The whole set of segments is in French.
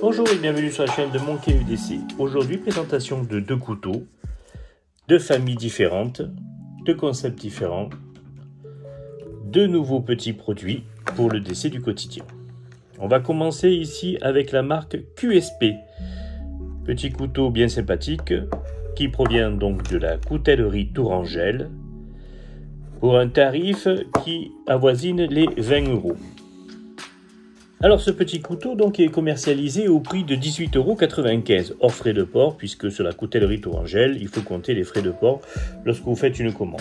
Bonjour et bienvenue sur la chaîne de Monkey UDC. Aujourd'hui, présentation de deux couteaux, deux familles différentes, deux concepts différents, deux nouveaux petits produits pour le DC du quotidien. On va commencer ici avec la marque QSP. Petit couteau bien sympathique qui provient donc de la coutellerie Tourangelle pour un tarif qui avoisine les 20 €. Alors ce petit couteau donc est commercialisé au prix de 18,95 € hors frais de port, puisque sur la coutellerie Tourangelle, il faut compter les frais de port lorsque vous faites une commande.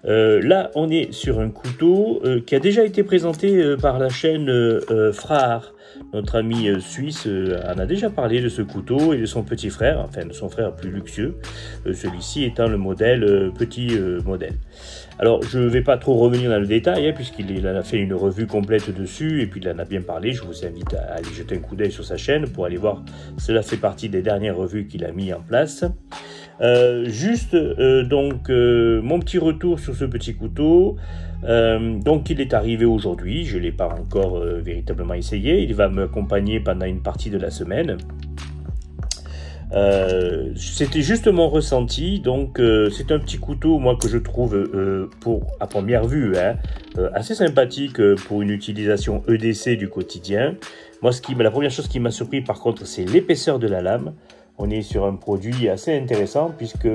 Là on est sur un couteau qui a déjà été présenté par la chaîne Frahar. Notre ami suisse en a déjà parlé de ce couteau et de son petit frère, enfin de son frère plus luxueux, celui-ci étant le modèle petit modèle. Alors je ne vais pas trop revenir dans le détail puisqu'il en a fait une revue complète dessus et puis il en a bien parlé. Je vous invite à aller jeter un coup d'œil sur sa chaîne pour aller voir, cela fait partie des dernières revues qu'il a mis en place. Mon petit retour sur ce petit couteau. Donc il est arrivé aujourd'hui, je ne l'ai pas encore véritablement essayé, il va m'accompagner pendant une partie de la semaine. C'était juste mon ressenti, donc c'est un petit couteau moi que je trouve à première vue assez sympathique pour une utilisation EDC du quotidien. Moi la première chose qui m'a surpris par contre c'est l'épaisseur de la lame. On est sur un produit assez intéressant puisque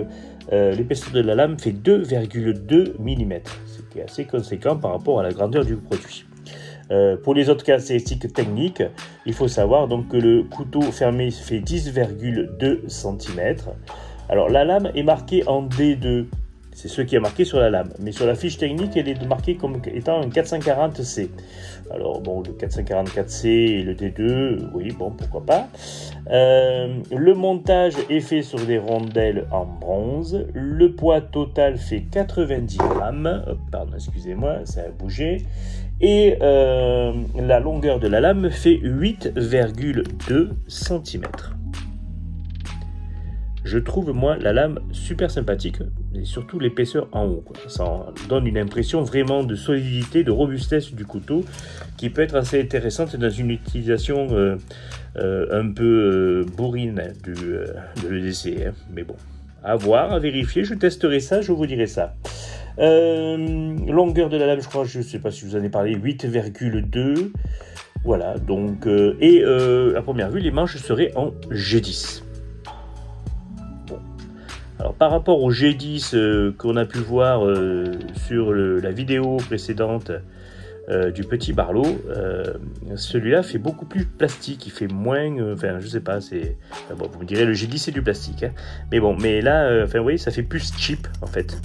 l'épaisseur de la lame fait 2,2 mm, ce qui est assez conséquent par rapport à la grandeur du produit. Pour les autres caractéristiques techniques, il faut savoir donc que le couteau fermé fait 10,2 cm. Alors la lame est marquée en D2, c'est ce qui est marqué sur la lame, mais sur la fiche technique elle est marquée comme étant un 440C. Alors bon, le 444C et le D2, oui bon pourquoi pas. Le montage est fait sur des rondelles en bronze. Le poids total fait 90 grammes. Pardon, excusez-moi, ça a bougé. Et la longueur de la lame fait 8,2 cm. Je trouve moi la lame super sympathique et surtout l'épaisseur en haut. Ça donne une impression vraiment de solidité, de robustesse du couteau qui peut être assez intéressante dans une utilisation un peu bourrine de l'EDC. Mais bon, à voir, à vérifier, je testerai ça, je vous dirai ça. Longueur de la lame, je crois, je ne sais pas si vous en avez parlé, 8,2. Voilà, donc, à première vue, les manches seraient en G10. Alors par rapport au G10 qu'on a pu voir sur la vidéo précédente du petit Barlow, celui-là fait beaucoup plus plastique, il fait moins, enfin je sais pas, c'est bon, vous me direz le G10 c'est du plastique, mais bon, mais là, enfin oui, ça fait plus cheap en fait.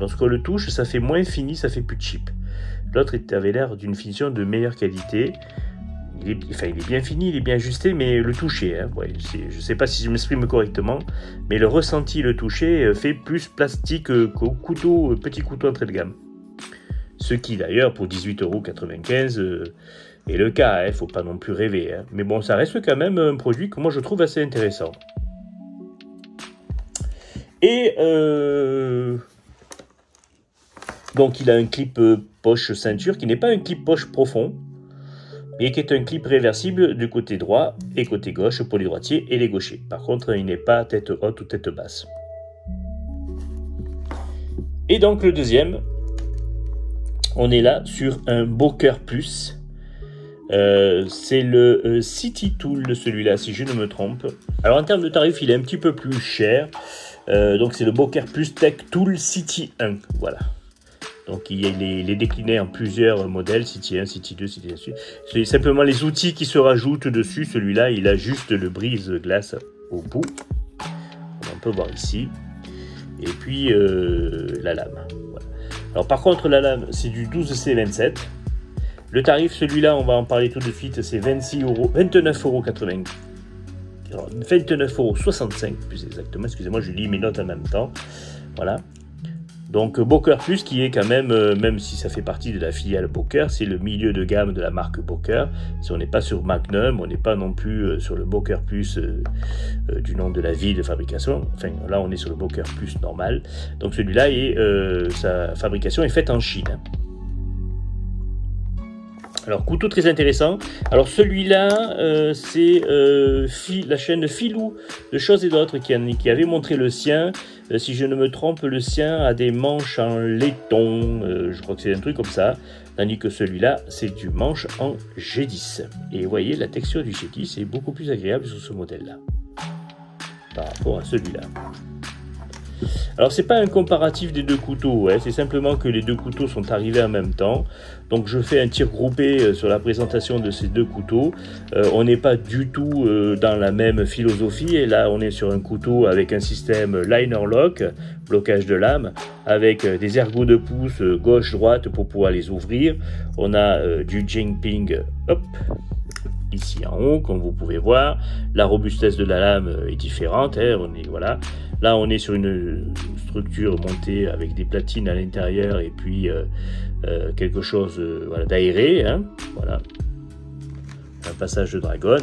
Lorsqu'on le touche, ça fait moins fini, ça fait plus cheap. L'autre avait l'air d'une finition de meilleure qualité. Il est bien fini, il est bien ajusté, mais le toucher, ouais, je ne sais pas si je m'exprime correctement, mais le ressenti, le toucher fait plus plastique qu'au couteau, petit couteau entrée de gamme. Ce qui d'ailleurs pour 18,95 € est le cas, il ne faut pas non plus rêver. Mais bon, ça reste quand même un produit que moi je trouve assez intéressant. Et donc il a un clip poche ceinture qui n'est pas un clip poche profond, mais qui est un clip réversible du côté droit et côté gauche pour les droitiers et les gauchers. Par contre, il n'est pas tête haute ou tête basse. Et donc le deuxième, on est là sur un Boker Plus. C'est le City Tool, celui-là, si je ne me trompe. Alors en termes de tarif, il est un petit peu plus cher. Donc c'est le Boker Plus Tech Tool City 1, voilà. Donc il est décliné en plusieurs modèles, City 1, City 2, City 1. C'est simplement les outils qui se rajoutent dessus. Celui-là, il a juste le brise-glace au bout. On peut voir ici. Et puis la lame. Voilà. Alors par contre, la lame, c'est du 12C27. Le tarif, celui-là, on va en parler tout de suite, c'est 29,80 €. Alors 29,65 € plus exactement. Excusez-moi, je lis mes notes en même temps. Voilà. Donc Boker Plus qui est quand même, même si ça fait partie de la filiale Boker, c'est le milieu de gamme de la marque Boker. Si on n'est pas sur Magnum, on n'est pas non plus sur le Boker Plus du nom de la vie de fabrication. Enfin là on est sur le Boker Plus normal. Donc celui-là, sa fabrication est faite en Chine. Alors, couteau très intéressant. Alors, celui-là, c'est la chaîne Filou de Choses et d'autres qui avait montré le sien. Si je ne me trompe, le sien a des manches en laiton. Je crois que c'est un truc comme ça. Tandis que celui-là, c'est du manche en G10. Et vous voyez, la texture du G10 est beaucoup plus agréable sur ce modèle-là. Par rapport à celui-là. Alors c'est pas un comparatif des deux couteaux, c'est simplement que les deux couteaux sont arrivés en même temps. Donc je fais un tir groupé sur la présentation de ces deux couteaux. On n'est pas du tout dans la même philosophie. Et là on est sur un couteau avec un système liner lock, blocage de lame, avec des ergots de pouce gauche-droite pour pouvoir les ouvrir. On a du Jingping, hop, ici en haut, comme vous pouvez voir. La robustesse de la lame est différente, voilà. Là, on est sur une structure montée avec des platines à l'intérieur et puis quelque chose voilà, d'aéré. Voilà. Un passage de dragon.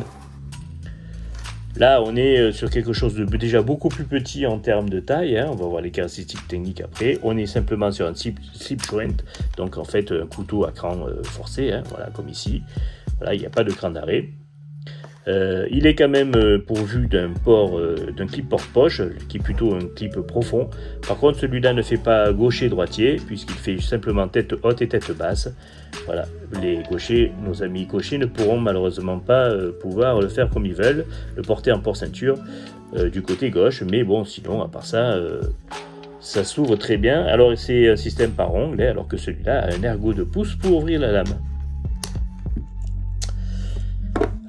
Là, on est sur quelque chose de déjà beaucoup plus petit en termes de taille. On va voir les caractéristiques techniques après. On est simplement sur un slip joint. Donc, en fait, un couteau à cran forcé. Voilà, comme ici. Voilà, il n'y a pas de cran d'arrêt. Il est quand même pourvu d'un clip porte-poche, qui est plutôt un clip profond. Par contre, celui-là ne fait pas gaucher-droitier, puisqu'il fait simplement tête haute et tête basse. Voilà, nos amis gauchers ne pourront malheureusement pas pouvoir le faire comme ils veulent, le porter en port-ceinture du côté gauche. Mais bon, sinon, à part ça, ça s'ouvre très bien. Alors, c'est un système par ongle, alors que celui-là a un ergot de pouce pour ouvrir la lame.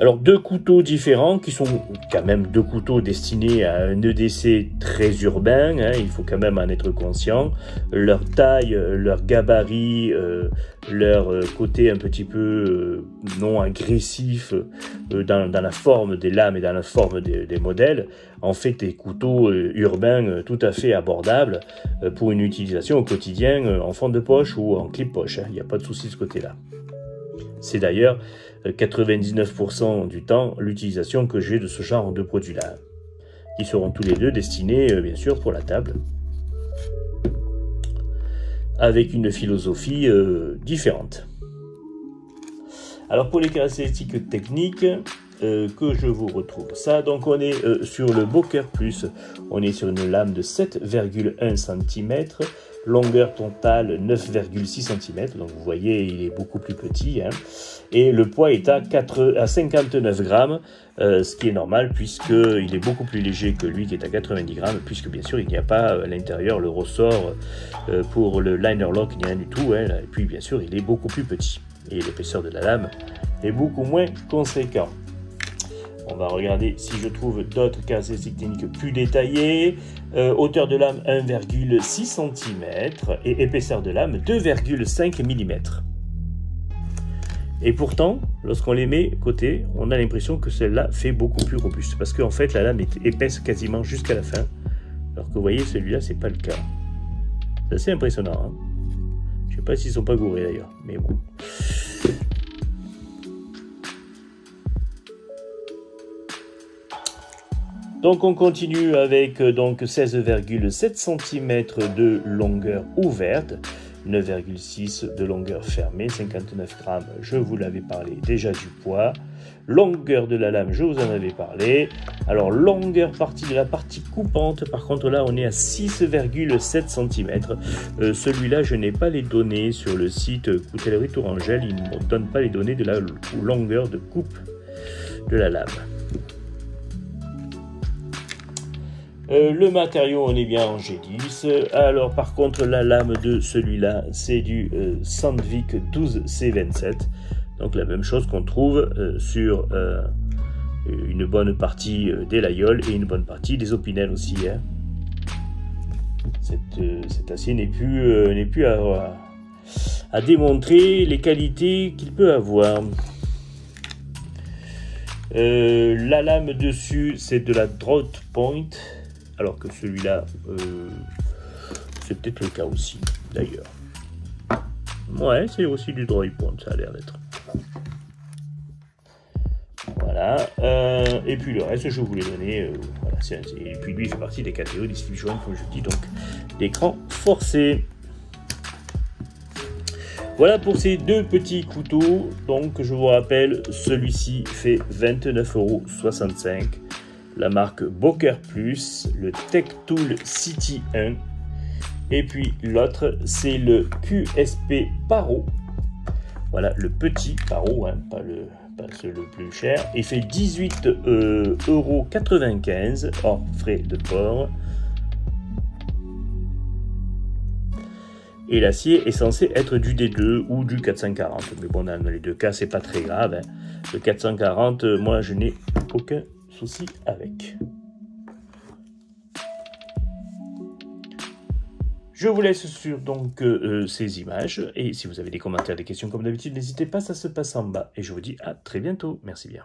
Alors deux couteaux différents qui sont quand même deux couteaux destinés à un EDC très urbain, il faut quand même en être conscient. Leur taille, leur gabarit, leur côté un petit peu non agressif dans la forme des lames et dans la forme des modèles, en fait des couteaux urbains tout à fait abordables pour une utilisation au quotidien en fond de poche ou en clip poche, il n'y a pas de souci de ce côté-là. C'est d'ailleurs 99% du temps l'utilisation que j'ai de ce genre de produits-là, qui seront tous les deux destinés, bien sûr, pour la table, avec une philosophie différente. Alors pour les caractéristiques techniques, que je vous retrouve ça, donc on est sur le Boker Plus, on est sur une lame de 7,1 cm, longueur totale 9,6 cm, donc vous voyez il est beaucoup plus petit, et le poids est à 59 grammes, ce qui est normal puisqu'il est beaucoup plus léger que lui qui est à 90 grammes, puisque bien sûr il n'y a pas à l'intérieur le ressort pour le liner lock, il n'y a rien du tout, et puis bien sûr il est beaucoup plus petit, et l'épaisseur de la lame est beaucoup moins conséquente. On va regarder si je trouve d'autres caractéristiques techniques plus détaillées. Hauteur de lame 1,6 cm et épaisseur de lame 2,5 mm. Et pourtant, lorsqu'on les met côté, on a l'impression que celle-là fait beaucoup plus robuste. Parce qu'en fait, la lame est épaisse quasiment jusqu'à la fin. Alors que vous voyez, celui-là, c'est pas le cas. C'est assez impressionnant. Je ne sais pas s'ils sont pas gourés d'ailleurs. Mais bon. Donc on continue avec 16,7 cm de longueur ouverte, 9,6 de longueur fermée, 59 grammes, je vous l'avais parlé déjà du poids. Longueur de la lame, je vous en avais parlé. Alors longueur de la partie coupante, par contre là on est à 6,7 cm. Celui-là je n'ai pas les données sur le site Coutellerie Tourangelle, il ne me donne pas les données de la longueur de coupe de la lame. Le matériau, on est bien en G10. Alors par contre, la lame de celui-là, c'est du Sandvik 12C27. Donc la même chose qu'on trouve sur une bonne partie des Layoles et une bonne partie des Opinel aussi. Hein. Cet acier n'est plus à démontrer les qualités qu'il peut avoir. La lame dessus, c'est de la Drought Point, alors que celui-là, c'est peut-être le cas aussi, d'ailleurs. Ouais, c'est aussi du Drought Point, ça a l'air d'être. Voilà. Et puis le reste, je vous l'ai donné. Voilà, et puis lui, il fait partie des catégories des Steve Jones, comme je dis, donc d'écran forcé. Voilà pour ces deux petits couteaux. Donc je vous rappelle, celui-ci fait 29,65 €. La marque Boker Plus, le Tech Tool City 1. Et puis l'autre, c'est le QSP Paro. Voilà, le petit Paro, hein, pas le plus cher. Il fait 18,95 € hors frais de port. Et l'acier est censé être du D2 ou du 440. Mais bon, dans les deux cas, c'est pas très grave. Hein. Le 440, moi, je n'ai aucun souci avec. Je vous laisse sur donc ces images. Et si vous avez des commentaires, des questions comme d'habitude, n'hésitez pas, ça se passe en bas. Et je vous dis à très bientôt. Merci bien.